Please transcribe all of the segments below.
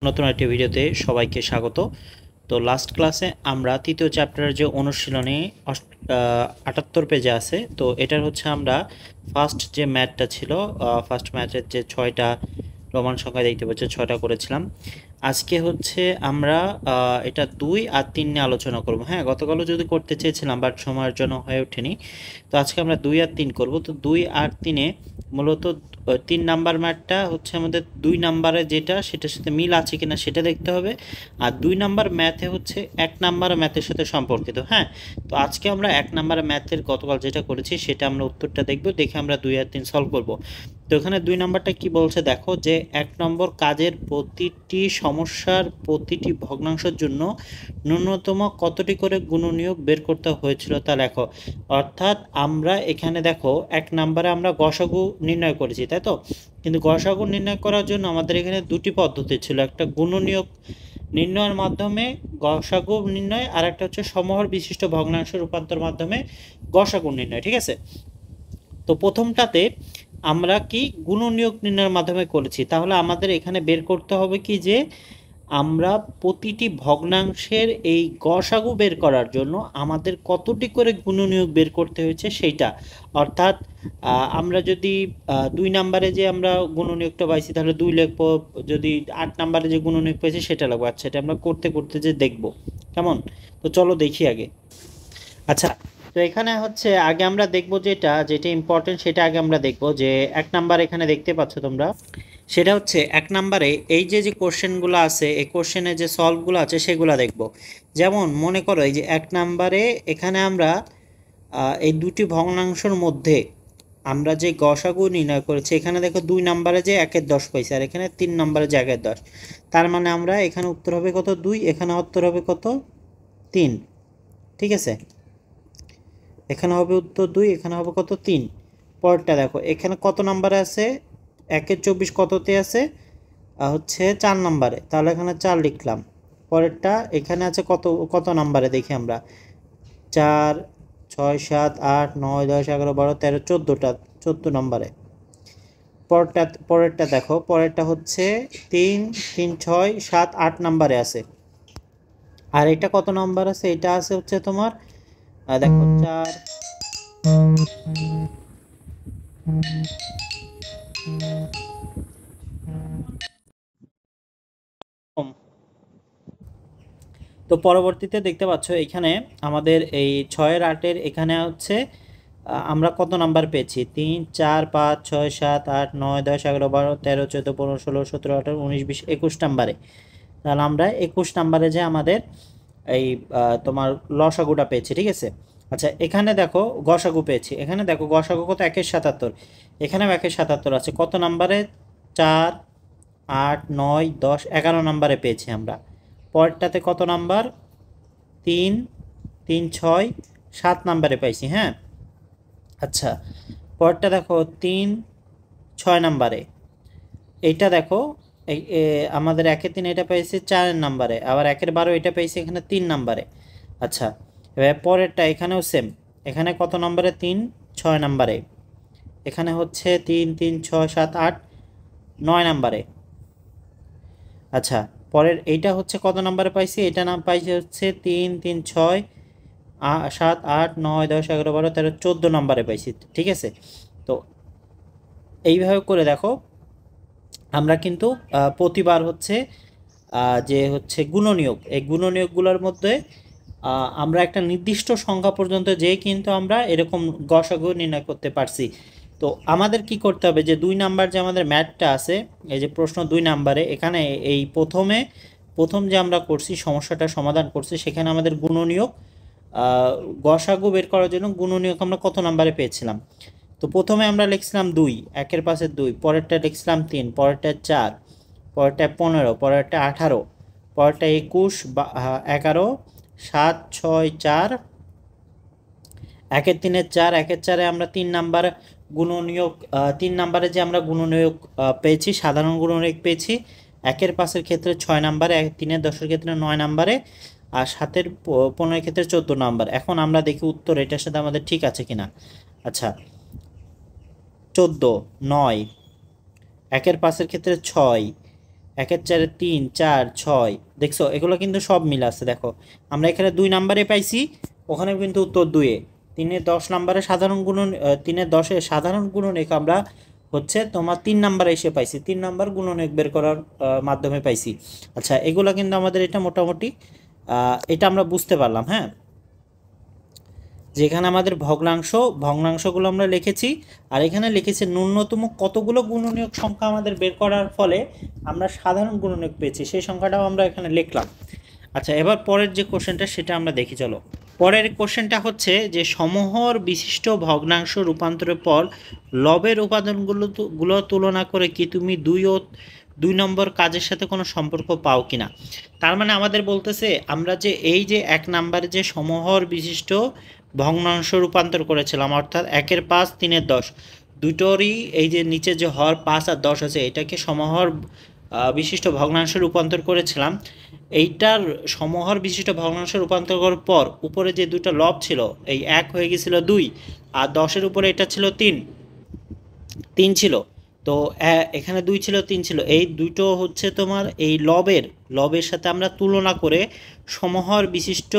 নতুন একটি ভিডিওতে সবাইকে স্বাগত। তো লাস্ট ক্লাসে আমরা তৃতীয় চ্যাপ্টারের যে অনুশীলনী 78 পেজে আছে, তো এটার হচ্ছে আমরা ফার্স্ট যে ম্যাথটা ছিল, ফার্স্ট ম্যাথের যে 6টা রোমান সংখ্যা দেখতে পাচ্ছি 6টা করেছিলাম। আজকে হচ্ছে আমরা এটা 2 আর 3 নিয়ে আলোচনা করব। হ্যাঁ, গতকালও যদি করতে চেয়েছিলাম বাট সময়ের জন্য হয়ে ওঠেনি। তো আজকে আমরা 2 আর 3 করব। তো 2 আর 3-এ মূলত 3 নাম্বার ম্যাথটা হচ্ছে আমাদের 2 নাম্বারে যেটা সেটার সাথে মিল আছে কিনা সেটা দেখতে হবে, আর 2 নাম্বার ম্যাথে হচ্ছে 1 নাম্বার ম্যাথের সাথে সম্পর্কিত। হ্যাঁ, তো আজকে আমরা 1 নাম্বার ম্যাথের গতকাল যেটা করেছি সেটা আমরা উত্তরটা দেখব, দেখে আমরা 2 আর 3 সলভ করব। তো এখানে 2 নাম্বারটা কি বলছে দেখো, যে 1 নম্বর কাজের প্রতিটি সমস্যার প্রতিটি ভগ্নাংশের জন্য ন্যূনতম কতটি করে গুণনীয়ক বের করতে হয়েছিল তা লেখো। অর্থাৎ আমরা এখানে দেখো 1 নম্বরে আমরা গসাগু নির্ণয় করেছি, তাই তো? কিন্তু গসাগু নির্ণয় করার জন্য আমাদের এখানে দুটি পদ্ধতি ছিল, একটা গুণনীয়ক নির্ণয়ের মাধ্যমে গসাগু নির্ণয়, আর একটা হচ্ছে সমহর বিশিষ্ট ভগ্নাংশ রূপান্তর মাধ্যমে গসাগু নির্ণয়। ঠিক আছে, তো প্রথমটাতে আমরা কি গুণনীয়ক নির্ণয়ের মাধ্যমে করেছি, তাহলে আমাদের এখানে বের করতে হবে কি যে আমরা প্রতিটি ভগ্নাংশের এই গসাগু বের করার জন্য আমাদের কতটি করে গুণনীয়ক বের করতে হয়েছে সেইটা। অর্থাৎ আমরা যদি 2 নাম্বারে যে আমরা গুণনীয়কটা পাইছি তাহলে 2 লিখবো, যদি 8 নাম্বারে যে গুণনীয়ক পাইছি সেটা লিখবো। আচ্ছা, এটা আমরা করতে করতে যে দেখবো কেমন। তো চলো দেখি আগে। আচ্ছা, তো এখানে হচ্ছে আগে আমরা দেখবো যেটা যেটা ইম্পর্টেন্ট সেটা আগে আমরা দেখবো, যে 1 নাম্বার এখানে দেখতে পাচ্ছ তোমরা, সেটা হচ্ছে 1 নাম্বারে এই যে যে কোশ্চেনগুলো আছে, এই কোশ্চেনের যে সলভগুলো আছে সেগুলো দেখব। যেমন মনে করো এই যে 1 নাম্বারে এখানে আমরা এই দুটি ভগ্নাংশের মধ্যে আমরা যে গসাগু নির্ণয় করেছি, এখানে দেখো 2 নাম্বারে যে 1/10 পাইছে, আর এখানে 3 নাম্বারে যে 1/10। তার মানে আমরা এখানে উত্তর হবে কত 2, এখানে উত্তর হবে কত 3। ঠিক আছে, এখানে হবে উত্তর 2, এখানে হবে কত 3। পরেরটা দেখো, এখানে কত নাম্বারে আছে, 1/24 কততে আছে, হচ্ছে 4 নাম্বারে, তাহলে এখানে 4 লিখলাম। পরেরটা এখানে আছে কত কত নাম্বারে দেখি আমরা, 4, 6, 7, 8, 9, 10, 11, 12, 13, 14টা, 14 নাম্বারে। পরেরটা দেখো, পরেরটা হচ্ছে 3, 3, 6, 7, 8 নাম্বারে আছে। আর এটা কত নাম্বার আছে, এটা আছে হচ্ছে তোমার দেখো 4। তো পরবর্তীতে দেখতে পাচ্ছ এখানে আমাদের এই 6 আর 8-এর এখানে হচ্ছে আমরা কত নাম্বার পেয়েছি, 3, 4, 5, 6, 7, 8, 9, 10, 11, 12, 13, 14, 15, 16, 17, 18, 19, 20, 21 নাম্বারে। তাহলে আমরা 21 নাম্বারে যে আমাদের এই তোমার লসাগুটা পেয়েছি। ঠিক আছে, আচ্ছা এখানে দেখো গসাগু পেয়েছি, এখানে দেখো গসাগু কত 1/77, এখানেও 1/77 আছে কত নাম্বারে, 4, 8, 9, 10, 11 নাম্বারে পেয়েছি আমরা। পরেরটাতে কত নাম্বার, 3, 3, 6, 7 নাম্বারে পাইছি। হ্যাঁ, আচ্ছা পরেরটা দেখো 3, 6 নাম্বারে। এইটা দেখো আমাদের 1/3 এটা পেয়েছি 4 নাম্বারে, আবার 1/12 এটা পেয়েছি এখানে 3 নাম্বারে। আচ্ছা, এবার পরেরটা এখানেও সেম, এখানে কত নাম্বারে, 3, 6 নাম্বারে। এখানে হচ্ছে 3, 3, 6, 7, 8, 9 নাম্বারে। আচ্ছা, পরের এইটা হচ্ছে কত নাম্বারে পাইছি, এটা নাম পাইছি হচ্ছে 3, 3, 6, 7, 8, 9, 10, 11, 12, 13, 14 নাম্বারে পাইছি। ঠিক আছে, তো এইভাবে করে দেখো আমরা কিন্তু প্রতিবার হচ্ছে যে হচ্ছে গুণনীয়ক, এই গুণনীয়কগুলোর মধ্যে আমরা একটা নির্দিষ্ট সংখ্যা পর্যন্ত যেয়ে কিন্তু আমরা এরকম গসাগু নির্ণয় করতে পারছি। তো আমাদের কি করতে হবে, যে 2 নাম্বার যে আমাদের ম্যাথটা আছে, এই যে প্রশ্ন 2 নাম্বারে, এখানে এই প্রথম যে আমরা করছি সমস্যাটা সমাধান করছি, সেখানে আমাদের গুণনীয়ক গসাগু বের করার জন্য গুণনীয়ক আমরা কত নাম্বারে পেয়েছিলাম। তো প্রথমে আমরা লিখছিলাম 2, 1-এর পাশে 2, পরেরটা লিখছিলাম 3, পরেরটা 4, পরেরটা 15, পরেরটা 18, পরেরটা 21, 11, 7, 6, 4, 1/3-এর 4, 1/4-এ আমরা 3 নাম্বার গুণনীয়ক, 3 নাম্বারে যে আমরা গুণনীয়ক পেয়েছি, সাধারণ গুণনীয়ক পেয়েছি। 1-এর পাশের ক্ষেত্রে 6 নাম্বারে, 3-এর 10-এর ক্ষেত্রে 9 নাম্বারে, আর 7-এর 15-এর ক্ষেত্রে 14 নাম্বার। এখন আমরা দেখি উত্তর এটার সাথে আমাদের ঠিক আছে কিনা। আচ্ছা, 14, 9, 1-এর পাশের ক্ষেত্রে 6, 1 এর 4 3 4 6 দেখছো এগুলো কিন্তু সব মিল আছে। দেখো আমরা এখানে 2 নাম্বারে পাইছি, ওখানে কিন্তু উত্তর 2 এ। 3 এর 10 নাম্বারে সাধারণ গুণন 3 এর 10 এ সাধারণ গুণনীয়ক আমরা হচ্ছে তোমার 3 নাম্বারে এসে পাইছি, 3 নাম্বার গুণনীয়ক বের করার মাধ্যমে পাইছি। আচ্ছা এগুলো কিন্তু আমাদের এটা মোটামুটি এটা আমরা বুঝতে পারলাম। হ্যাঁ, যেখানে আমাদের ভগ্নাংশগুলো আমরা লিখেছি, আর এখানে লিখেছি ন্যূনতম কতগুলো গুণনীয়ক সংখ্যা আমাদের বের করার ফলে আমরা সাধারণ গুণনীয়ক পেয়েছি, সেই সংখ্যাটাও আমরা এখানে লিখলাম। আচ্ছা এবার পরের যে কোশ্চেনটা সেটা আমরা দেখি চলো। পরের কোশ্চেনটা হচ্ছে যে সমহর বিশিষ্ট ভগ্নাংশ রূপান্তরের পর লবের উপাদানগুলো তুলনা করে কি তুমি 2 নম্বর কাজের সাথে কোনো সম্পর্ক পাও কিনা। তার মানে আমাদের বলতেছে আমরা যে এই যে 1 নাম্বারে যে সমহর বিশিষ্ট ভগ্নাংশ রূপান্তর করেছিলাম, অর্থাৎ 1 এর 5 3 এর 10 দুটোরই এই যে নিচে যে হর 5 আর 10 আছে এটাকে সমহর বিশিষ্ট ভগ্নাংশে রূপান্তর করেছিলাম। এইটার সমহর বিশিষ্ট ভগ্নাংশে রূপান্তর করার পর উপরে যে দুটো লব ছিল এই 1 হয়ে গেছিল 2, আর 10-এর উপরে এটা ছিল 3 ছিল। তো এখানে 2 ছিল 3 ছিল, এই দুটো হচ্ছে তোমার এই লবের সাথে আমরা তুলনা করে সমহর বিশিষ্ট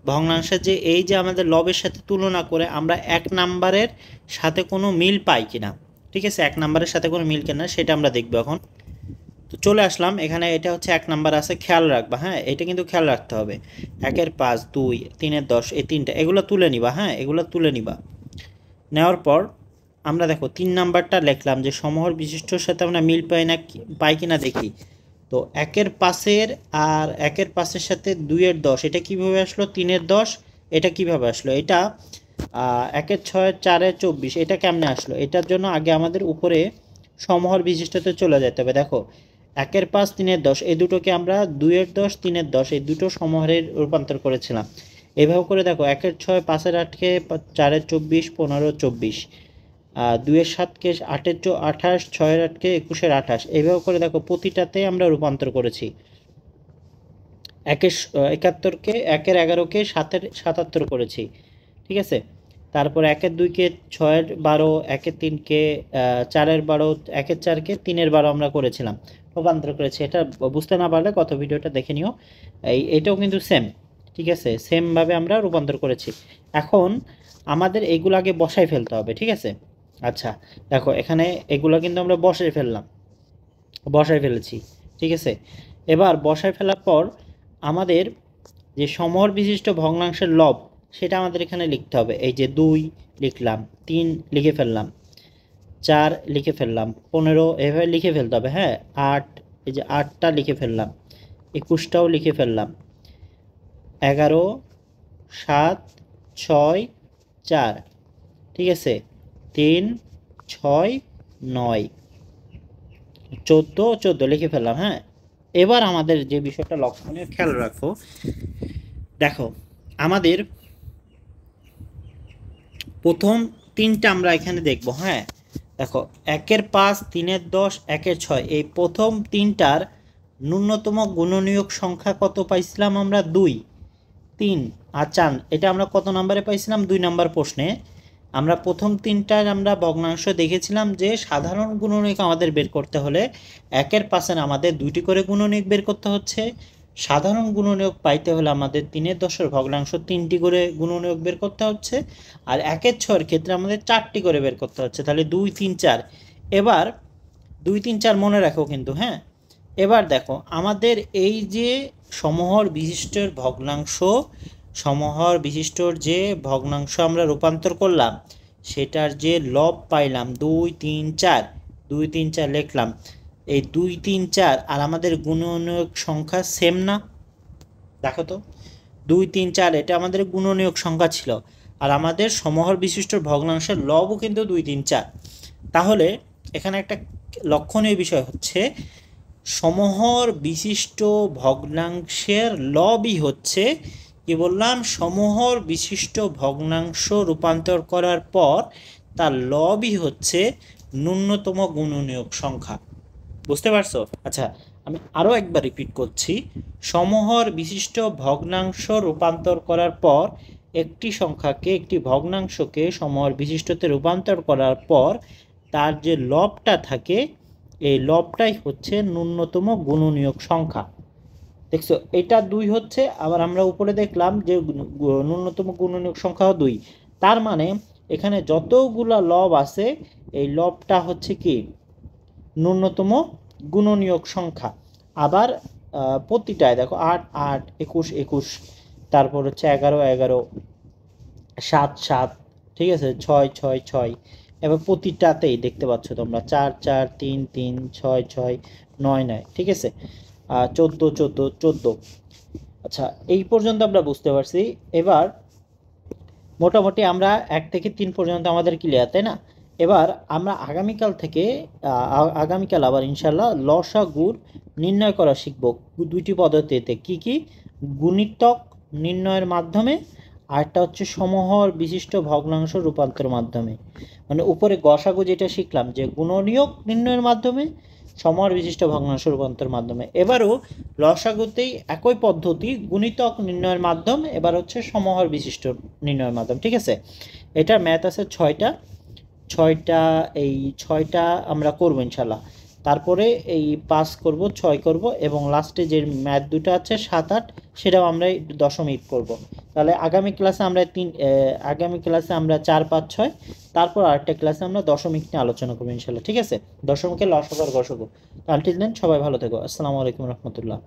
ভগ্নাংশের যে এই যে আমাদের লবের সাথে তুলনা করে আমরা 1 নাম্বারের সাথে কোনো মিল পাই কিনা। ঠিক আছে, 1 নাম্বারের সাথে কোনো মিল কিনা সেটা আমরা দেখব এখন। তো চলে আসলাম এখানে, এটা হচ্ছে 1 নাম্বার আছে, খেয়াল রাখবা। হ্যাঁ, এটা কিন্তু খেয়াল রাখতে হবে। 1 এর 5 2 3 এর 10 এই তিনটা এগুলো তুলে নিবা। হ্যাঁ, এগুলো তুলে নিবা। নেওয়ার পর আমরা দেখো 3 নাম্বারটা লিখলাম যে সমহর বিশিষ্টর সাথে আমরা মিল পাই কিনা দেখি। তো 1 এর 5-এর আর 1 এর 5-এর সাথে 2 এর 10 এটা কিভাবে আসলো, 3 এর 10 এটা কিভাবে আসলো, এটা 1 এর 6 4 এর 24 এটা কেমনে আসলো। এটার জন্য আগে আমাদের উপরে সমহর বিশিষ্টতে চলে যেতে হবে। দেখো 1 এর 5 3 এর 10 এই দুটোকে আমরা 2 এর 10 3 এর 10 এই দুটো সমহরে রূপান্তর করেছিলাম। এইভাবে করে দেখো 1 এর 6 5 এর 8কে 4 এর 24 15 24, 2 এর 7কে 8 এর 28 6 এর 8কে 21 এর 28, এইভাবে করে দেখো প্রতিটাতে আমরা রূপান্তর করেছি। 1 এর 71কে 1 এর 11কে 7 এর 77 করেছি। ঠিক আছে, তারপর 1 এর 2কে 6 এর 12, 1 এর 3কে 4 এর 12, 1 এর 4কে 3 এর 12 আমরা করেছিলাম, রূপান্তর করেছি। এটা বুঝতে না পারলে কত ভিডিওটা দেখে নিও। এটাও কিন্তু সেম। ঠিক আছে, সেমভাবে আমরা রূপান্তর করেছি। এখন আমাদের এগুলো আগে বসাই ফেলতে হবে। ঠিক আছে, আচ্ছা দেখো এখানে এগুলো কিন্তু আমরা বসাই ফেলেছি। ঠিক আছে, এবার বসাই ফেলার পর আমাদের যে সমহর বিশিষ্ট ভগ্নাংশের লব সেটা আমাদের এখানে লিখতে হবে। এই যে 2 লিখলাম, 3 লিখে ফেললাম, 4 লিখে ফেললাম, 15 এভাবে লিখে ফেলতে হবে। হ্যাঁ, 8 এই যে 8টা লিখে ফেললাম, 21টাও লিখে ফেললাম, 11 7 6 4, ঠিক আছে, 3 6 9 14 লিখে ফেললাম। হ্যাঁ, এবার আমাদের যে বিষয়টা লক্ষণীয় খেয়াল রাখো, দেখো আমাদের প্রথম 3টা আমরা এখানে দেখব। হ্যাঁ, দেখো 1 এর 5 3 এর 10 1 এর 6 এই প্রথম 3টার ন্যূনতম গুণনীয়ক সংখ্যা কত পাইছিলাম আমরা, 2 3 আর 4। এটা আমরা কত নম্বরে পাইছিলাম, 2 নম্বর প্রশ্নে। আমরা প্রথম 3টার আমরা ভগ্নাংশ দেখেছিলাম যে সাধারণ গুণনীয়ক আমাদের বের করতে হলে 1 এর 5-এর আমাদের 2টি করে গুণনীয়ক বের করতে হচ্ছে, সাধারণ গুণনীয়ক পাইতে হলে আমাদের 3 এর 10-এর ভগ্নাংশ 3টি করে গুণনীয়ক বের করতে হচ্ছে, আর 1 এর 6-এর ক্ষেত্রে আমাদের 4টি করে বের করতে হচ্ছে। তাহলে 2 3 4। এবার 2 3 4 মনে রাখো কিন্তু। হ্যাঁ, এবার দেখো আমাদের এই যে সমহর বিশিষ্টর যে ভগ্নাংশ আমরা রূপান্তর করলাম সেটার যে লব পাইলাম 2 3 4, 2 3 4 লিখলাম। এই 2 3 4 আর আমাদের গুণনীয়ক সংখ্যা সেম না? দেখো তো 2 3 4 এটা আমাদের গুণনীয়ক সংখ্যা ছিল, আর আমাদের সমহর বিশিষ্ট ভগ্নাংশের লবও কিন্তু 2 3 4। তাহলে এখানে একটা লক্ষণীয় বিষয় হচ্ছে সমহর বিশিষ্ট ভগ্নাংশের লবই হচ্ছে, কি বললাম, সমহর বিশিষ্ট ভগ্নাংশ রূপান্তর করার পর তার লবই হচ্ছে ন্যূনতম গুণনীয়ক সংখ্যা। বুঝতে পারছো? আচ্ছা আমি আরও একবার রিপিট করছি, সমহর বিশিষ্ট ভগ্নাংশ রূপান্তর করার পর একটি ভগ্নাংশকে সমহর বিশিষ্টতে রূপান্তর করার পর তার যে লবটা থাকে এই লবটাই হচ্ছে ন্যূনতম গুণনীয়ক সংখ্যা। দেখছো এটা 2 হচ্ছে, আবার আমরা উপরে দেখলাম যে ন্যূনতম গুণনীয়ক সংখ্যাও 2। তার মানে এখানে যতগুলা লব আছে এই লবটা হচ্ছে কি ন্যূনতম গুণনীয়ক সংখ্যা। আবার প্রতিটায় দেখো 8 8 21 21, তারপর হচ্ছে 11 11, 7 7, ঠিক আছে, 6 6 6, এবার প্রতিটাতেই দেখতে পাচ্ছ তোমরা 4 4 3 3 6 6 9 9, ঠিক আছে, 14 14 14। আচ্ছা এই পর্যন্ত আমরা বুঝতে পারছি। এবার মোটামুটি আমরা 1 থেকে 3 পর্যন্ত আমাদের ক্লিয়ার, তাই না? এবার আমরা আগামীকাল থেকে আগামীকাল আবার ইনশাল্লাহ লসাগুর নির্ণয় করা শিখব দুইটি পদ্ধতিতে। কি কি? গুণিতক নির্ণয়ের মাধ্যমে, আরটা হচ্ছে সমহর বিশিষ্ট ভগ্নাংশ রূপান্তরের মাধ্যমে। মানে উপরে গসাগু যেটা শিখলাম যে গুণনীয়ক নির্ণয়ের মাধ্যমে, সমহর বিশিষ্ট ভগ্নাংশ রূপান্তরের মাধ্যমে, এবারও লসাগুতেই একই পদ্ধতি, গুণিতক নির্ণয়ের মাধ্যম, এবার হচ্ছে সমহর বিশিষ্ট নির্ণয়ের মাধ্যম, ঠিক আছে। এটার ম্যাথ আছে 6টা, 6টা, এই 6টা আমরা করবো ইনশাল্লাহ। তারপরে এই 5 করব, 6 করব, এবং লাস্টে যে ম্যাথ দুটো আছে 7 8, সেটাও আমরা দশমিক করব। তাহলে আগামী ক্লাসে আমরা আগামী ক্লাসে আমরা 4 5 6, তারপর আরেকটা ক্লাসে আমরা দশমিক নিয়ে আলোচনা করবো ইনশাল্লাহ, ঠিক আছে। দশমিকের লসাগু আর গসাগু। আনটিল দেন সবাই ভালো থেকো। আসসালামু আলাইকুম রহমতুল্লাহ।